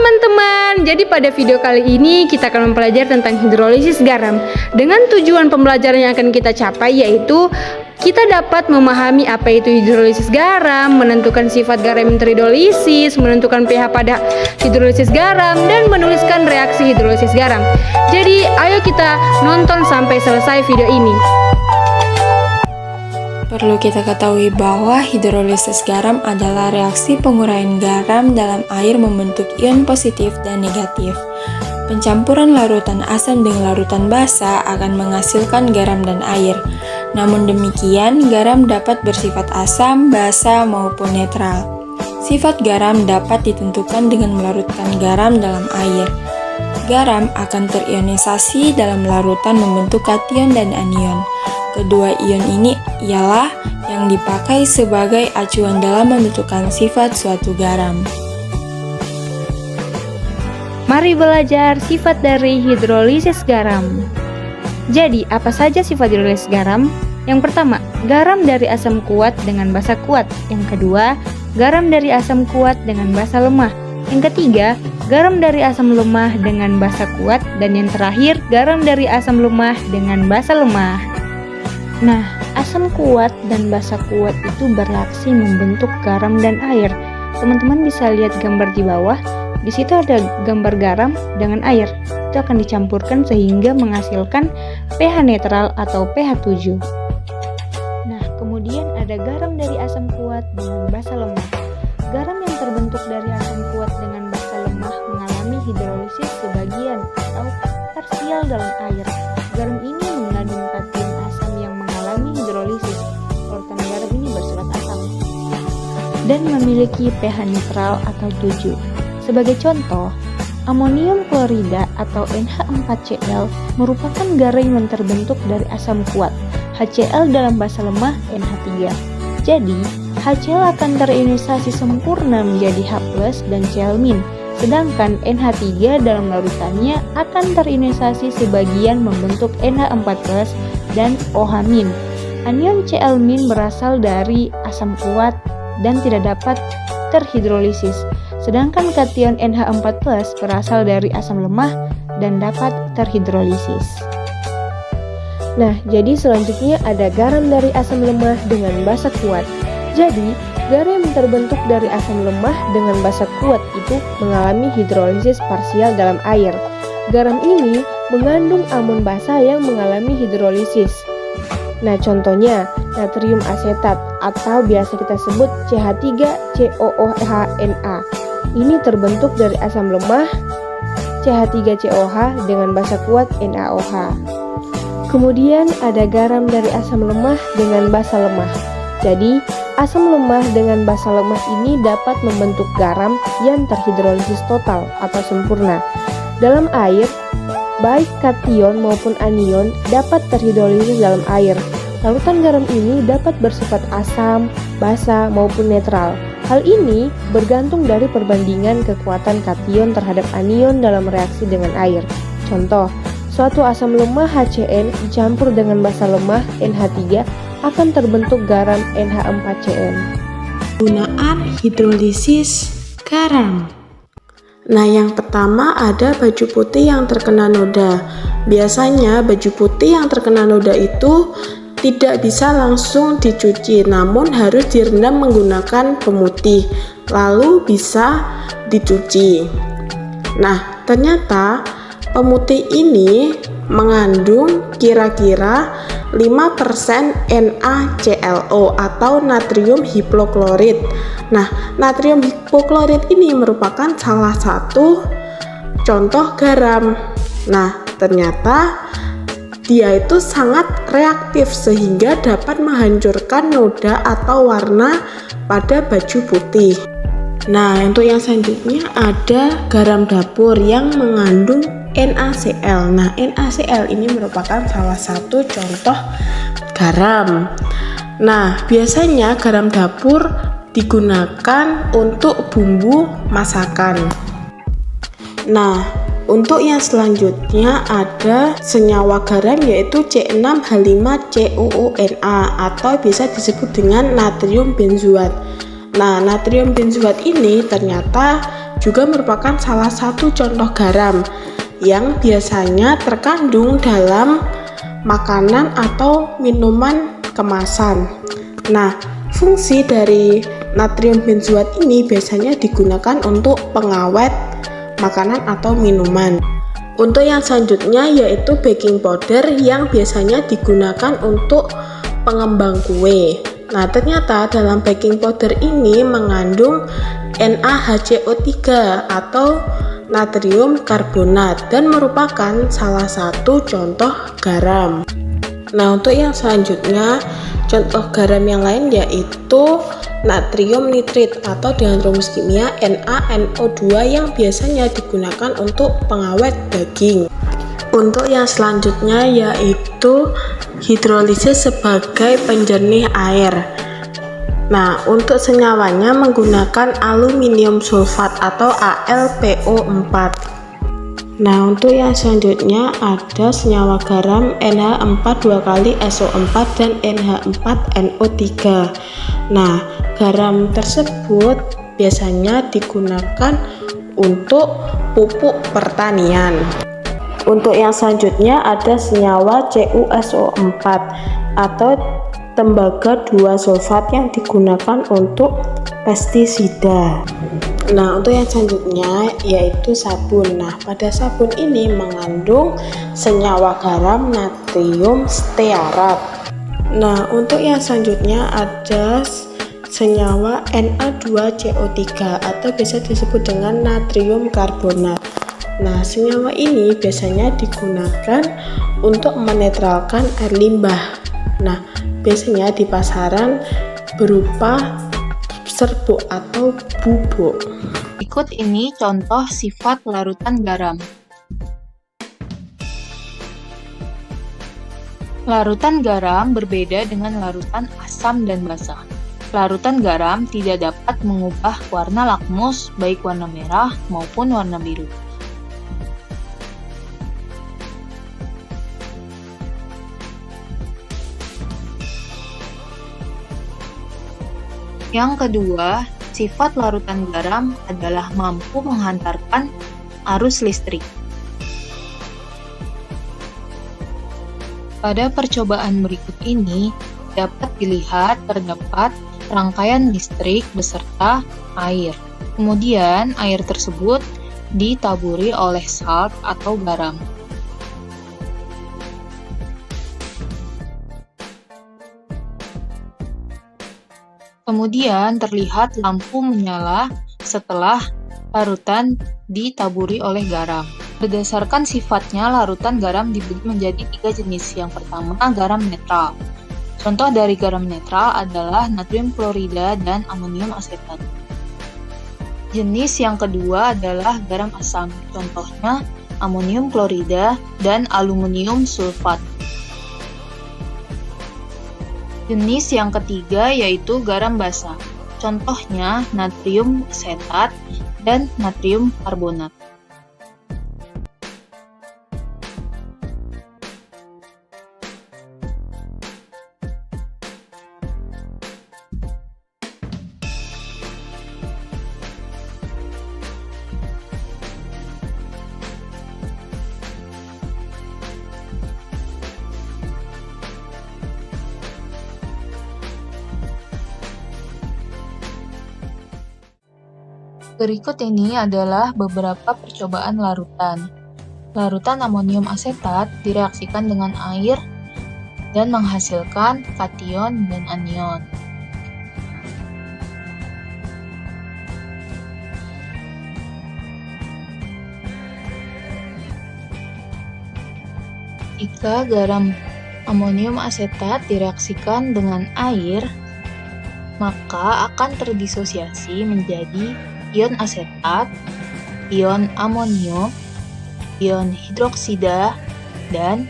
teman-teman, jadi pada video kali ini kita akan mempelajari tentang hidrolisis garam. Dengan tujuan pembelajaran yang akan kita capai yaitu kita dapat memahami apa itu hidrolisis garam, menentukan sifat garam yang terhidrolisis, menentukan pH pada hidrolisis garam, dan menuliskan reaksi hidrolisis garam. Jadi ayo kita nonton sampai selesai video ini. Perlu kita ketahui bahwa hidrolisis garam adalah reaksi penguraian garam dalam air membentuk ion positif dan negatif. Pencampuran larutan asam dengan larutan basa akan menghasilkan garam dan air. Namun demikian, garam dapat bersifat asam, basa, maupun netral. Sifat garam dapat ditentukan dengan melarutkan garam dalam air. Garam akan terionisasi dalam larutan membentuk kation dan anion. Kedua ion ini ialah yang dipakai sebagai acuan dalam menentukan sifat suatu garam. Mari belajar sifat dari hidrolisis garam. Jadi, apa saja sifat hidrolisis garam? Yang pertama, garam dari asam kuat dengan basa kuat. Yang kedua, garam dari asam kuat dengan basa lemah. Yang ketiga, garam dari asam lemah dengan basa kuat. Dan yang terakhir, garam dari asam lemah dengan basa lemah. Nah, asam kuat dan basa kuat itu bereaksi membentuk garam dan air. Teman-teman bisa lihat gambar di bawah. Di situ ada gambar garam dengan air. Itu akan dicampurkan sehingga menghasilkan pH netral atau pH 7. Nah, kemudian ada garam dari asam kuat dengan basa lemah. Garam yang terbentuk dari asam kuat dengan basa lemah mengalami hidrolisis sebagian atau parsial dalam air. Garam ini mengandung kation asam yang mengalami hidrolisis. Larutan garam ini bersifat asam dan memiliki pH netral atau 7. Sebagai contoh, amonium klorida atau NH4Cl merupakan garam yang terbentuk dari asam kuat, HCl dalam basa lemah NH3. Jadi, HCl akan terionisasi sempurna menjadi H+ dan Cl-, sedangkan NH3 dalam larutannya akan terionisasi sebagian membentuk NH4+ dan OH-. Anion Cl- berasal dari asam kuat dan tidak dapat terhidrolisis. Sedangkan kation NH4+ berasal dari asam lemah dan dapat terhidrolisis. Nah, jadi selanjutnya ada garam dari asam lemah dengan basa kuat. Jadi, garam yang terbentuk dari asam lemah dengan basa kuat itu mengalami hidrolisis parsial dalam air. Garam ini mengandung amon basa yang mengalami hidrolisis. Nah, contohnya natrium asetat atau biasa kita sebut CH3COOH-Na. Ini terbentuk dari asam lemah CH3COH dengan basa kuat NaOH. Kemudian ada garam dari asam lemah dengan basa lemah. Jadi, asam lemah dengan basa lemah ini dapat membentuk garam yang terhidrolisis total atau sempurna. Dalam air, baik kation maupun anion dapat terhidrolisis dalam air. Larutan garam ini dapat bersifat asam, basa maupun netral. Hal ini bergantung dari perbandingan kekuatan kation terhadap anion dalam reaksi dengan air. Contoh, suatu asam lemah HCN dicampur dengan basa lemah NH3 akan terbentuk garam NH4CN. Penggunaan hidrolisis garam. Nah, yang pertama ada baju putih yang terkena noda. Biasanya baju putih yang terkena noda itu tidak bisa langsung dicuci, namun harus direndam menggunakan pemutih, lalu bisa dicuci. Nah, ternyata pemutih ini mengandung kira-kira 5% NaClO atau natrium hipoklorit. Nah, natrium hipoklorit ini merupakan salah satu contoh garam. Nah, ternyata dia itu sangat reaktif sehingga dapat menghancurkan noda atau warna pada baju putih. Nah, untuk yang selanjutnya ada garam dapur yang mengandung NaCl. Nah, NaCl ini merupakan salah satu contoh garam. Nah, biasanya garam dapur digunakan untuk bumbu masakan. Nah, untuk yang selanjutnya ada senyawa garam yaitu C6H5COONa atau bisa disebut dengan natrium benzoat. Nah, natrium benzoat ini ternyata juga merupakan salah satu contoh garam yang biasanya terkandung dalam makanan atau minuman kemasan. Nah, fungsi dari natrium benzoat ini biasanya digunakan untuk pengawet makanan atau minuman. Untuk yang selanjutnya yaitu baking powder yang biasanya digunakan untuk pengembang kue. Nah, ternyata dalam baking powder ini mengandung NaHCO3 atau natrium karbonat dan merupakan salah satu contoh garam. Nah, untuk yang selanjutnya contoh garam yang lain yaitu natrium nitrit atau dengan rumus kimia NaNO2 yang biasanya digunakan untuk pengawet daging. Untuk yang selanjutnya yaitu hidrolisis sebagai penjernih air. Nah, untuk senyawanya menggunakan aluminium sulfat atau AlPO4. Nah, untuk yang selanjutnya ada senyawa garam NH4 2 kali SO4 dan NH4NO3. Nah, garam tersebut biasanya digunakan untuk pupuk pertanian. Untuk yang selanjutnya ada senyawa CuSO4 atau tembaga 2 sulfat yang digunakan untuk pestisida. Nah, untuk yang selanjutnya yaitu sabun. Nah, pada sabun ini mengandung senyawa garam natrium stearat. Nah, untuk yang selanjutnya ada senyawa Na2CO3 atau biasa disebut dengan natrium karbonat. Nah, senyawa ini biasanya digunakan untuk menetralkan air limbah. Nah, biasanya di pasaran berupa serbuk atau bubuk. Berikut ini contoh sifat larutan garam. Larutan garam berbeda dengan larutan asam dan basa. Larutan garam tidak dapat mengubah warna lakmus baik warna merah maupun warna biru. Yang kedua, sifat larutan garam adalah mampu menghantarkan arus listrik. Pada percobaan berikut ini, dapat dilihat terdapat rangkaian listrik beserta air. Kemudian, air tersebut ditaburi oleh salt atau garam. Kemudian terlihat lampu menyala setelah larutan ditaburi oleh garam. Berdasarkan sifatnya, larutan garam dibagi menjadi 3 jenis. Yang pertama, garam netral. Contoh dari garam netral adalah natrium klorida dan amonium asetat. Jenis yang kedua adalah garam asam. Contohnya amonium klorida dan aluminium sulfat. Jenis yang ketiga yaitu garam basa. Contohnya natrium asetat dan natrium karbonat. Berikut ini adalah beberapa percobaan larutan. Larutan amonium asetat direaksikan dengan air dan menghasilkan kation dan anion. Jika garam amonium asetat direaksikan dengan air, maka akan terdisosiasi menjadi ion asetat, ion amonium, ion hidroksida, dan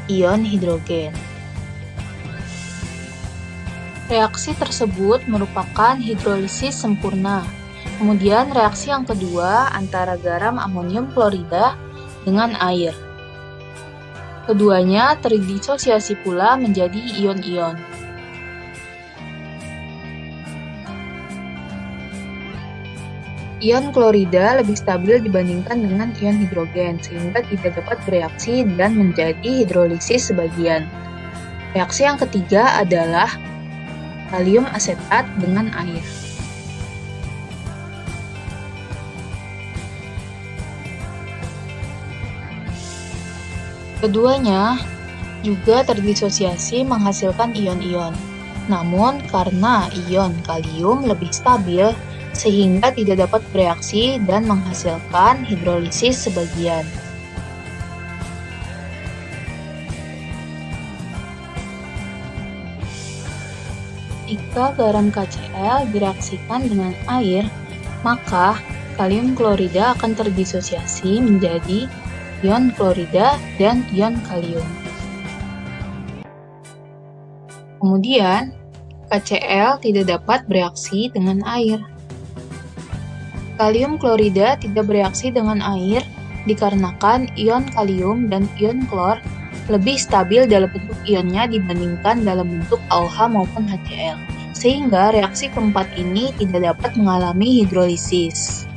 ion hidrogen. Reaksi tersebut merupakan hidrolisis sempurna. Kemudian reaksi yang kedua antara garam amonium klorida dengan air. Keduanya terdisosiasi pula menjadi ion-ion. Ion klorida lebih stabil dibandingkan dengan ion hidrogen, sehingga tidak dapat bereaksi dan menjadi hidrolisis sebagian. Reaksi yang ketiga adalah kalium asetat dengan air. Keduanya juga terdisosiasi menghasilkan ion-ion. Namun, karena ion kalium lebih stabil, sehingga tidak dapat bereaksi dan menghasilkan hidrolisis sebagian. Jika garam KCl direaksikan dengan air, maka kalium klorida akan terdisosiasi menjadi ion klorida dan ion kalium. Kemudian, KCl tidak dapat bereaksi dengan air. Kalium klorida tidak bereaksi dengan air dikarenakan ion kalium dan ion klor lebih stabil dalam bentuk ionnya dibandingkan dalam bentuk AOH maupun HCl, sehingga reaksi keempat ini tidak dapat mengalami hidrolisis.